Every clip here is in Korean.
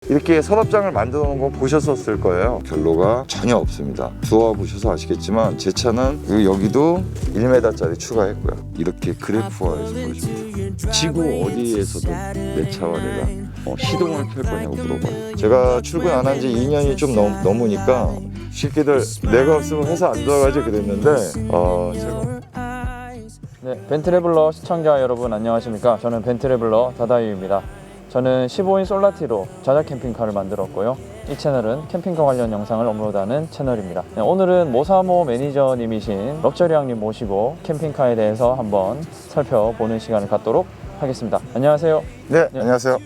이렇게 서랍장을 만들어 놓은 거 보셨었을 거예요. 결로가 전혀 없습니다. 두어 보셔서 아시겠지만 제 차는 여기도 1m짜리 추가했고요. 이렇게 그래프화해서 보여줍니다. 지구 어디에서도 내 차와 내가 시동을 켤 거냐고 물어봐요. 제가 출근 안 한 지 2년이 좀 넘으니까 새끼들 내가 없으면 회사 안 돌아가지 그랬는데 제가 네, 벤트레블러 시청자 여러분 안녕하십니까. 저는 벤트레블러 다다유입니다. 저는 15인 솔라티로 자작 캠핑카를 만들었고요. 이 채널은 캠핑카 관련 영상을 업로드하는 채널입니다. 네, 오늘은 모사모 매니저님이신 럭셔리양님 모시고 캠핑카에 대해서 한번 살펴보는 시간을 갖도록 하겠습니다. 안녕하세요. 네, 안녕하세요.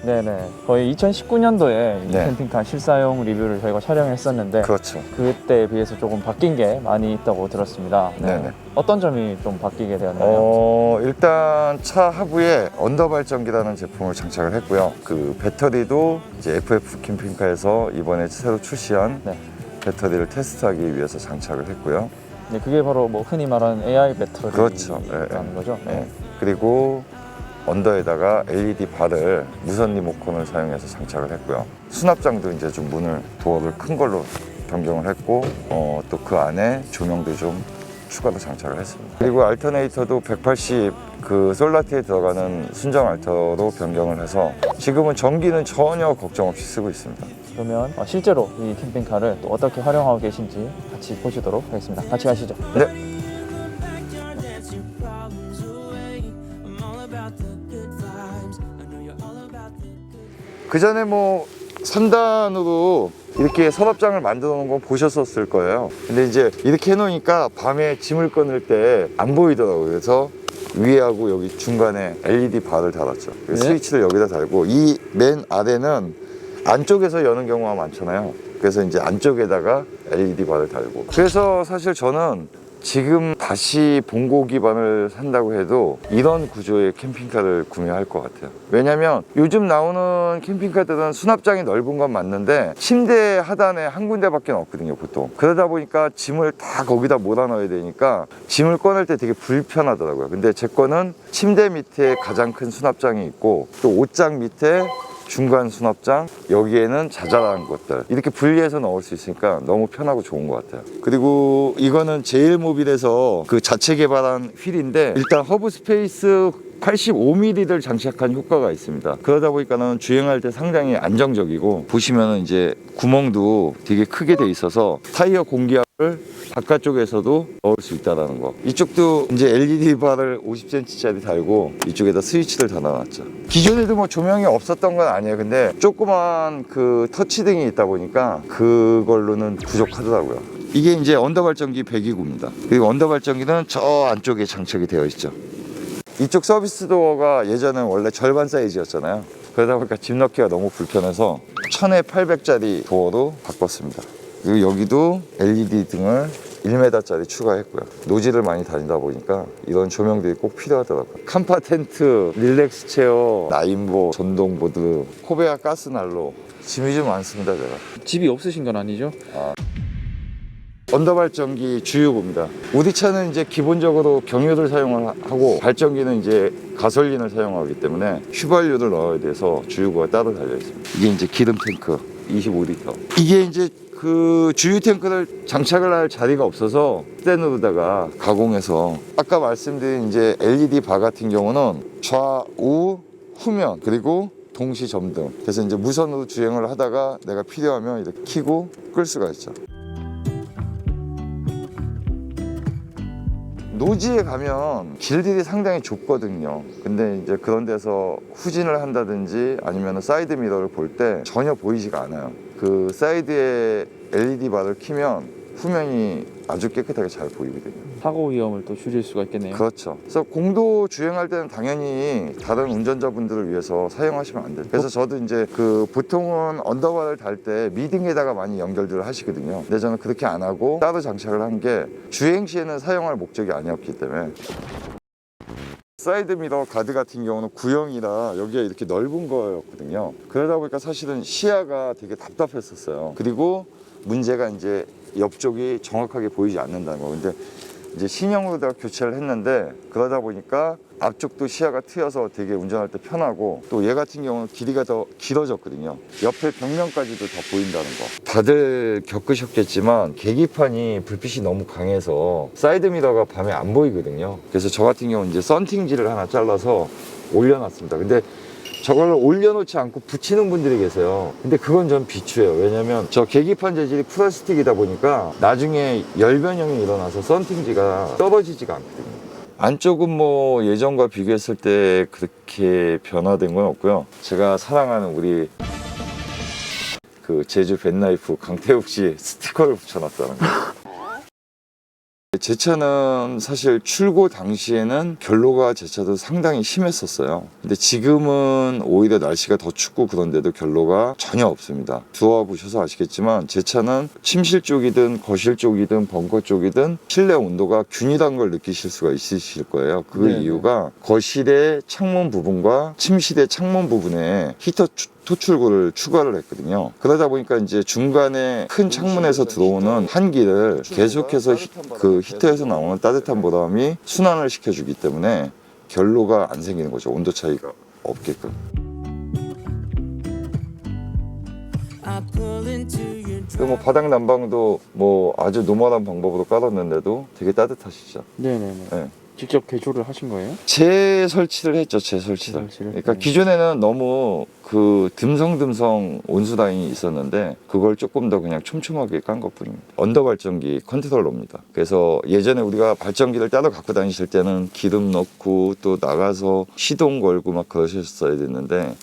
네네, 거의 2019년도에 이 네. 캠핑카 실사용 리뷰를 저희가 촬영했었는데 그렇죠. 그때에 비해서 조금 바뀐 게 많이 있다고 들었습니다. 네. 네네. 어떤 점이 좀 바뀌게 되었나요? 일단 차 하부에 언더 발전기라는 제품을 장착을 했고요. 그 배터리도 이제 FF 캠핑카에서 이번에 새로 출시한 네. 배터리를 테스트하기 위해서 장착을 했고요. 네, 그게 바로 뭐 흔히 말하는 AI 배터리라는 그렇죠. 네. 거죠. 네. 그리고 언더에다가 LED 바를 무선 리모컨을 사용해서 장착을 했고요. 수납장도 이제 좀 도어를 큰 걸로 변경을 했고 또 그 안에 조명도 좀 추가로 장착을 했습니다. 그리고 알터네이터도 180 그 솔라티에 들어가는 순정 알터로 변경을 해서 지금은 전기는 전혀 걱정 없이 쓰고 있습니다. 그러면 실제로 이 캠핑카를 또 어떻게 활용하고 계신지 같이 보시도록 하겠습니다. 같이 가시죠. 네. 그 전에 뭐 3단으로 이렇게 서랍장을 만들어 놓은 거 보셨었을 거예요. 근데 이제 이렇게 해놓으니까 밤에 짐을 꺼낼 때 안 보이더라고요. 그래서 위에하고 여기 중간에 LED 바를 달았죠. 네. 스위치를 여기다 달고 이 맨 아래는 안쪽에서 여는 경우가 많잖아요. 그래서 이제 안쪽에다가 LED 바를 달고. 그래서 사실 저는 지금 다시 봉고 기반을 산다고 해도 이런 구조의 캠핑카를 구매할 것 같아요. 왜냐면 요즘 나오는 캠핑카들은 수납장이 넓은 건 맞는데 침대 하단에 한 군데밖에 없거든요, 보통. 그러다 보니까 짐을 다 거기다 몰아넣어야 되니까 짐을 꺼낼 때 되게 불편하더라고요. 근데 제 거는 침대 밑에 가장 큰 수납장이 있고 또 옷장 밑에 중간 수납장, 여기에는 자잘한 것들 이렇게 분리해서 넣을 수 있으니까 너무 편하고 좋은 것 같아요. 그리고 이거는 제일모빌에서 그 자체 개발한 휠인데 일단 허브 스페이스 85mm를 장착한 효과가 있습니다. 그러다 보니까는 주행할 때 상당히 안정적이고 보시면은 이제 구멍도 되게 크게 돼 있어서 타이어 공기압을 바깥쪽에서도 넣을 수 있다는 거. 이쪽도 이제 LED 바를 50cm짜리 달고 이쪽에다 스위치를 달아놨죠. 기존에도 뭐 조명이 없었던 건 아니에요. 근데 조그만 그 터치등이 있다 보니까 그걸로는 부족하더라고요. 이게 이제 언더 발전기 배기구입니다. 그리고 언더 발전기는 저 안쪽에 장착이 되어 있죠. 이쪽 서비스 도어가 예전엔 원래 절반 사이즈였잖아요. 그러다 보니까 짐 넣기가 너무 불편해서 1800짜리 도어로 바꿨습니다. 그리고 여기도 LED 등을 1m짜리 추가했고요. 노즐을 많이 다니다 보니까 이런 조명들이 꼭 필요하더라고요. 캄파 텐트, 릴렉스 체어, 나인보, 전동보드, 코베아 가스난로. 짐이 좀 많습니다, 제가. 집이 없으신 건 아니죠? 언더 발전기 주유구입니다. 우리 차는 이제 기본적으로 경유를 사용을 하고 발전기는 이제 가솔린을 사용하기 때문에 휘발유를 넣어야 돼서 주유구가 따로 달려 있습니다. 이게 이제 기름 탱크 25리터. 이게 이제 그 주유 탱크를 장착을 할 자리가 없어서 스탠으로다가 가공해서 아까 말씀드린 이제 LED 바 같은 경우는 좌우 후면 그리고 동시 점등. 그래서 이제 무선으로 주행을 하다가 내가 필요하면 이렇게 켜고 끌 수가 있죠. 노지에 가면 길들이 상당히 좁거든요. 근데 이제 그런 데서 후진을 한다든지 아니면 사이드 미러를 볼 때 전혀 보이지가 않아요. 그 사이드에 LED 바를 켜면 후면이 아주 깨끗하게 잘 보이거든요. 사고 위험을 또 줄일 수가 있겠네요. 그렇죠. 그래서 공도 주행할 때는 당연히 다른 운전자분들을 위해서 사용하시면 안 돼요. 그래서 저도 이제 그 보통은 언더바를 달 때 미등에다가 많이 연결들을 하시거든요. 근데 저는 그렇게 안 하고 따로 장착을 한 게 주행 시에는 사용할 목적이 아니었기 때문에. 사이드 미러 가드 같은 경우는 구형이라 여기가 이렇게 넓은 거였거든요. 그러다 보니까 사실은 시야가 되게 답답했었어요. 그리고 문제가 이제 옆쪽이 정확하게 보이지 않는다는 거. 근데 이제 신형으로다가 교체를 했는데 그러다 보니까 앞쪽도 시야가 트여서 되게 운전할 때 편하고 또 얘 같은 경우는 길이가 더 길어졌거든요. 옆에 벽면까지도 다 보인다는 거. 다들 겪으셨겠지만 계기판이 불빛이 너무 강해서 사이드미러가 밤에 안 보이거든요. 그래서 저 같은 경우는 이제 썬팅지를 하나 잘라서 올려놨습니다. 근데 저걸 올려놓지 않고 붙이는 분들이 계세요. 근데 그건 전 비추해요. 왜냐면 저 계기판 재질이 플라스틱이다 보니까 나중에 열변형이 일어나서 썬팅지가 떨어지지가 않거든요. 안쪽은 뭐 예전과 비교했을 때 그렇게 변화된 건 없고요. 제가 사랑하는 우리 그 제주 벤나이프 강태욱 씨 스티커를 붙여놨다는 거. 제 차는 사실 출고 당시에는 결로가 제 차도 상당히 심했었어요. 근데 지금은 오히려 날씨가 더 춥고 그런데도 결로가 전혀 없습니다. 들어와 보셔서 아시겠지만 제 차는 침실 쪽이든 거실 쪽이든 벙커 쪽이든 실내 온도가 균일한 걸 느끼실 수가 있으실 거예요. 그 네네. 이유가 거실의 창문 부분과 침실의 창문 부분에 히터 토출구를 추가를 했거든요. 그러다 보니까 이제 중간에 큰 창문에서 들어오는 한기를 계속해서 그 히터에서 나오는 따뜻한 보람이 순환을 시켜주기 때문에 결로가 안 생기는 거죠. 온도 차이가 없게끔. 그리고 뭐 바닥 난방도 뭐 아주 노멀한 방법으로 깔았는데도 되게 따뜻하시죠. 네네네. 네. 직접 개조를 하신 거예요? 재설치를 했죠. 재설치를. 설치를? 그러니까 네. 기존에는 너무 그 듬성듬성 온수 라인이 있었는데 그걸 조금 더 그냥 촘촘하게 깐 것뿐입니다. 언더 발전기 컨트롤러입니다. 그래서 예전에 우리가 발전기를 따로 갖고 다니실 때는 기름 넣고 또 나가서 시동 걸고 막 그러셨어야 됐는데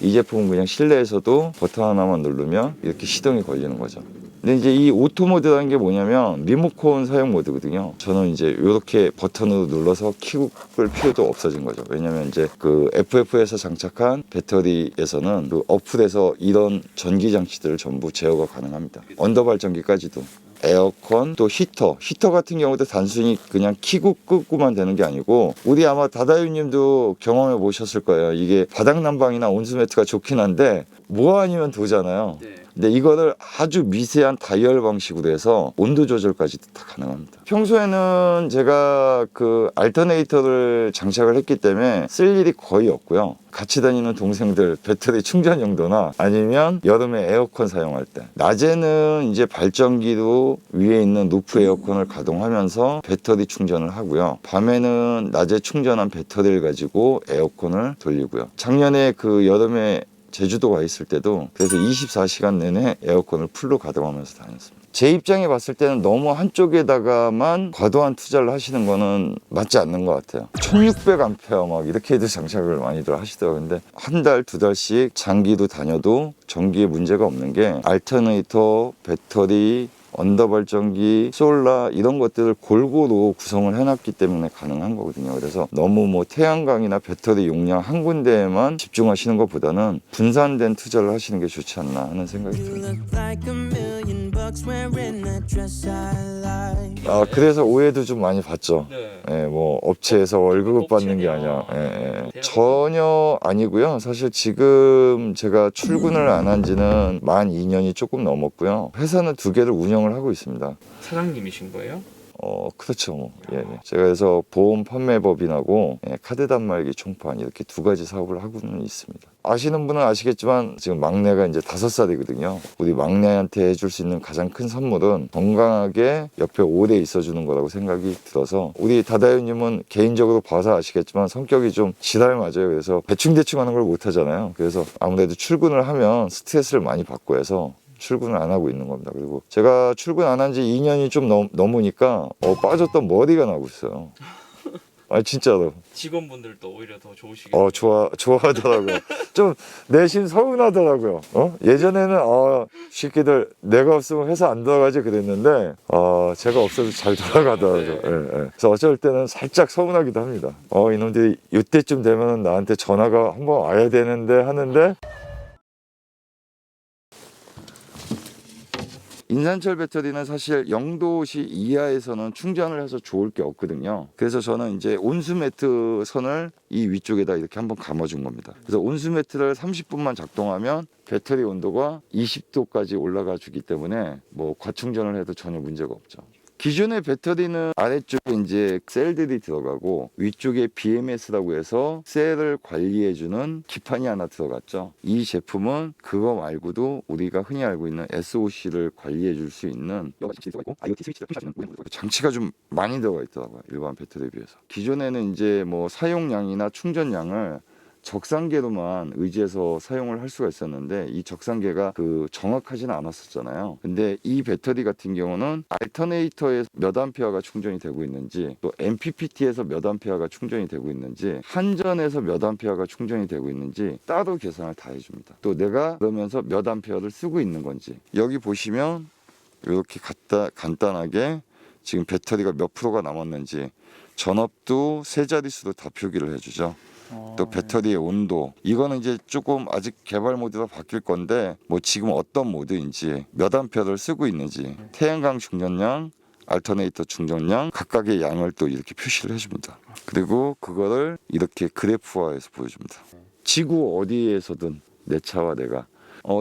이 제품은 그냥 실내에서도 버튼 하나만 누르면 이렇게 시동이 걸리는 거죠. 근데 이제 이 오토 모드라는 게 뭐냐면 리모컨 사용 모드거든요. 저는 이제 이렇게 버튼으로 눌러서 켜고 끌 필요도 없어진 거죠. 왜냐면 이제 그 FF에서 장착한 배터리에서는 그 어플에서 이런 전기 장치들을 전부 제어가 가능합니다. 언더 발전기까지도. 에어컨 또 히터 같은 경우도 단순히 그냥 켜고 끄고만 되는 게 아니고 우리 아마 다다유님도 경험해 보셨을 거예요. 이게 바닥 난방이나 온수 매트가 좋긴 한데 뭐 아니면 도잖아요. 근데 이거를 아주 미세한 다이얼 방식으로 해서 온도 조절까지도 다 가능합니다. 평소에는 제가 그 알터네이터를 장착을 했기 때문에 쓸 일이 거의 없고요. 같이 다니는 동생들 배터리 충전 용도나 아니면 여름에 에어컨 사용할 때 낮에는 이제 발전기로 위에 있는 루프 에어컨을 가동하면서 배터리 충전을 하고요. 밤에는 낮에 충전한 배터리를 가지고 에어컨을 돌리고요. 작년에 그 여름에 제주도 가 있을 때도 그래서 24시간 내내 에어컨을 풀로 가동하면서 다녔습니다. 제 입장에 봤을 때는 너무 한쪽에다가만 과도한 투자를 하시는 거는 맞지 않는 것 같아요. 1600A 막 이렇게 해도 장착을 많이들 하시더라고요. 근데 한 달, 두 달씩 장기도 다녀도 전기에 문제가 없는 게 알터네이터, 배터리, 언더 발전기, 솔라 이런 것들을 골고루 구성을 해놨기 때문에 가능한 거거든요. 그래서 너무 뭐 태양광이나 배터리 용량 한 군데에만 집중하시는 것보다는 분산된 투자를 하시는 게 좋지 않나 하는 생각이 듭니다. 그래서 오해도 좀 많이 받죠. 네, 뭐 업체에서 월급을 받는 게 아니야. 전혀 아니고요. 사실 지금 제가 출근을 안 한 지는 만 2년이 조금 넘었고요. 회사는 2개를 운영을 하고 있습니다. 사장님이신 거예요? 그렇죠. 뭐. 예. 제가 그래서 보험 판매법인하고 카드 단말기 총판 이렇게 2가지 사업을 하고는 있습니다. 아시는 분은 아시겠지만 지금 막내가 이제 5살이거든요. 우리 막내한테 해줄 수 있는 가장 큰 선물은 건강하게 옆에 오래 있어주는 거라고 생각이 들어서 우리 다다유님은 개인적으로 봐서 아시겠지만 성격이 좀 지랄 맞아요. 그래서 대충대충 하는 걸 못 하잖아요. 그래서 아무래도 출근을 하면 스트레스를 많이 받고 해서 출근을 안 하고 있는 겁니다. 그리고 제가 출근 안 한 지 2년이 좀 넘으니까 빠졌던 머리가 나고 있어요. 진짜로. 직원분들도 오히려 더 좋으시겠어요. 좋아하더라고요. 좀 내심 서운하더라고요. 예전에는 새끼들 내가 없으면 회사 안 돌아가지 그랬는데 제가 없어도 잘 돌아가더라고요. 예. 그래서 어쩔 때는 살짝 서운하기도 합니다. 이놈들이 이때쯤 되면 나한테 전화가 한번 와야 되는데 하는데 인산철 배터리는 사실 0도씨 이하에서는 충전을 해서 좋을 게 없거든요. 그래서 저는 이제 온수 매트 선을 이 위쪽에다 이렇게 한번 감아준 겁니다. 그래서 온수 매트를 30분만 작동하면 배터리 온도가 20도까지 올라가 주기 때문에 뭐 과충전을 해도 전혀 문제가 없죠. 기존의 배터리는 아래쪽에 이제 셀들이 들어가고 위쪽에 BMS라고 해서 셀을 관리해주는 기판이 하나 들어갔죠. 이 제품은 그거 말고도 우리가 흔히 알고 있는 SOC를 관리해줄 수 있는 여러 가지 장치가 있고 IoT 스위치를 표시할 수 있는 장치가 좀 많이 들어가 있더라고요. 일반 배터리에 비해서. 기존에는 이제 뭐 사용량이나 충전량을 적상계로만 의지해서 사용을 할 수가 있었는데 이 적상계가 정확하지는 않았었잖아요. 근데 이 배터리 같은 경우는 알터네이터에서 몇 암페어가 충전이 되고 있는지, 또 MPPT에서 몇 암페어가 충전이 되고 있는지, 한전에서 몇 암페어가 충전이 되고 있는지 따로 계산을 다 해줍니다. 또 내가 그러면서 몇 암페어를 쓰고 있는 건지, 여기 보시면 이렇게 간단하게 지금 배터리가 몇 프로가 남았는지, 전압도 세 자릿수로 다 표기를 해주죠. 또 배터리의 온도, 이거는 이제 조금 아직 개발 모드가 바뀔 건데 뭐 지금 어떤 모드인지, 몇 암페어를 쓰고 있는지, 태양광 충전량, 알터네이터 충전량 각각의 양을 또 이렇게 표시를 해줍니다. 그리고 그거를 이렇게 그래프화해서 보여줍니다. 지구 어디에서든 내 차와 내가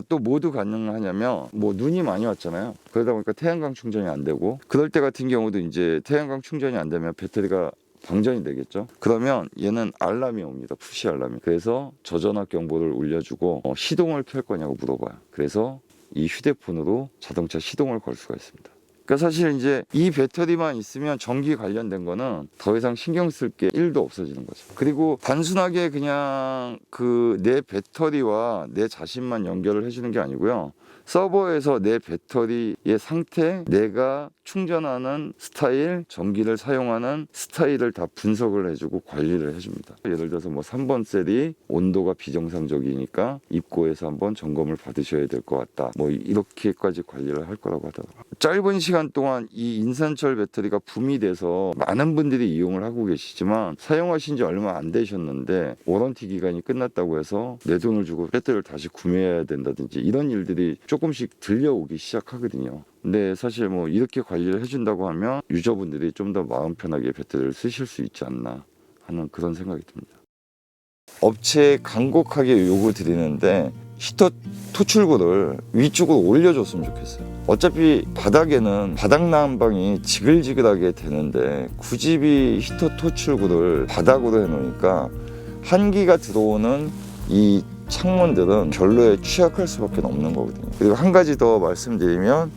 또 모두 가능하냐면, 뭐 눈이 많이 왔잖아요. 그러다 보니까 태양광 충전이 안 되고, 그럴 때 같은 경우도 이제 태양광 충전이 안 되면 배터리가 방전이 되겠죠. 그러면 얘는 알람이 옵니다. 푸시 알람이. 그래서 저전압 경보를 울려주고 시동을 켤 거냐고 물어봐요. 그래서 이 휴대폰으로 자동차 시동을 걸 수가 있습니다. 그러니까 사실 이제 이 배터리만 있으면 전기 관련된 거는 더 이상 신경 쓸 게 1도 없어지는 거죠. 그리고 단순하게 그냥 내 배터리와 내 자신만 연결을 해주는 게 아니고요. 서버에서 내 배터리의 상태, 내가 충전하는 스타일, 전기를 사용하는 스타일을 다 분석을 해주고 관리를 해줍니다. 예를 들어서 뭐 3번 셀이 온도가 비정상적이니까 입고해서 한번 점검을 받으셔야 될 것 같다. 뭐 이렇게까지 관리를 할 거라고 하더라고요. 짧은 시간 동안 이 인산철 배터리가 붐이 돼서 많은 분들이 이용을 하고 계시지만 사용하신 지 얼마 안 되셨는데 워런티 기간이 끝났다고 해서 내 돈을 주고 배터리를 다시 구매해야 된다든지 이런 일들이 조금씩 들려오기 시작하거든요. 근데 사실 뭐 이렇게 관리를 해준다고 하면 유저분들이 좀 더 마음 편하게 배터리를 쓰실 수 있지 않나 하는 그런 생각이 듭니다. 업체에 간곡하게 요구 드리는데 히터 토출구를 위쪽으로 올려줬으면 좋겠어요. 어차피 바닥에는 바닥 난방이 지글지글하게 되는데 굳이 히터 토출구를 바닥으로 해놓으니까 한기가 들어오는 이 창문들은 결로에 취약할 수밖에 없는 거거든요. 그리고 한 가지 더 말씀드리면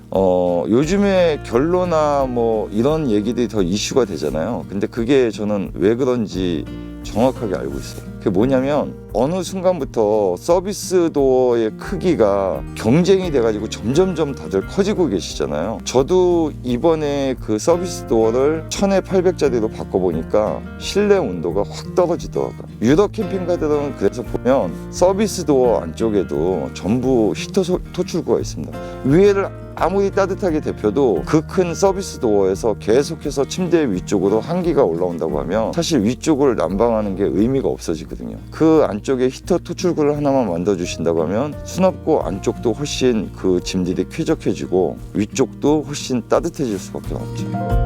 요즘에 결로나 뭐 이런 얘기들이 더 이슈가 되잖아요. 근데 그게 저는 왜 그런지 정확하게 알고 있어요. 그게 뭐냐면 어느 순간부터 서비스 도어의 크기가 경쟁이 돼가지고 점점점 다들 커지고 계시잖아요. 저도 이번에 그 서비스 도어를 1800짜리로 바꿔보니까 실내 온도가 확 떨어지더라고요. 유럽 캠핑카들은 그래서 보면 서비스 도어 안쪽에도 전부 히터 토출구가 있습니다. 위에를 아무리 따뜻하게 데펴도 그 큰 서비스 도어에서 계속해서 침대 위쪽으로 한기가 올라온다고 하면 사실 위쪽을 난방하는 게 의미가 없어지거든요. 그 안쪽에 히터 토출구를 하나만 만들어 주신다고 하면 수납고 안쪽도 훨씬 그 짐들이 쾌적해지고 위쪽도 훨씬 따뜻해질 수밖에 없죠.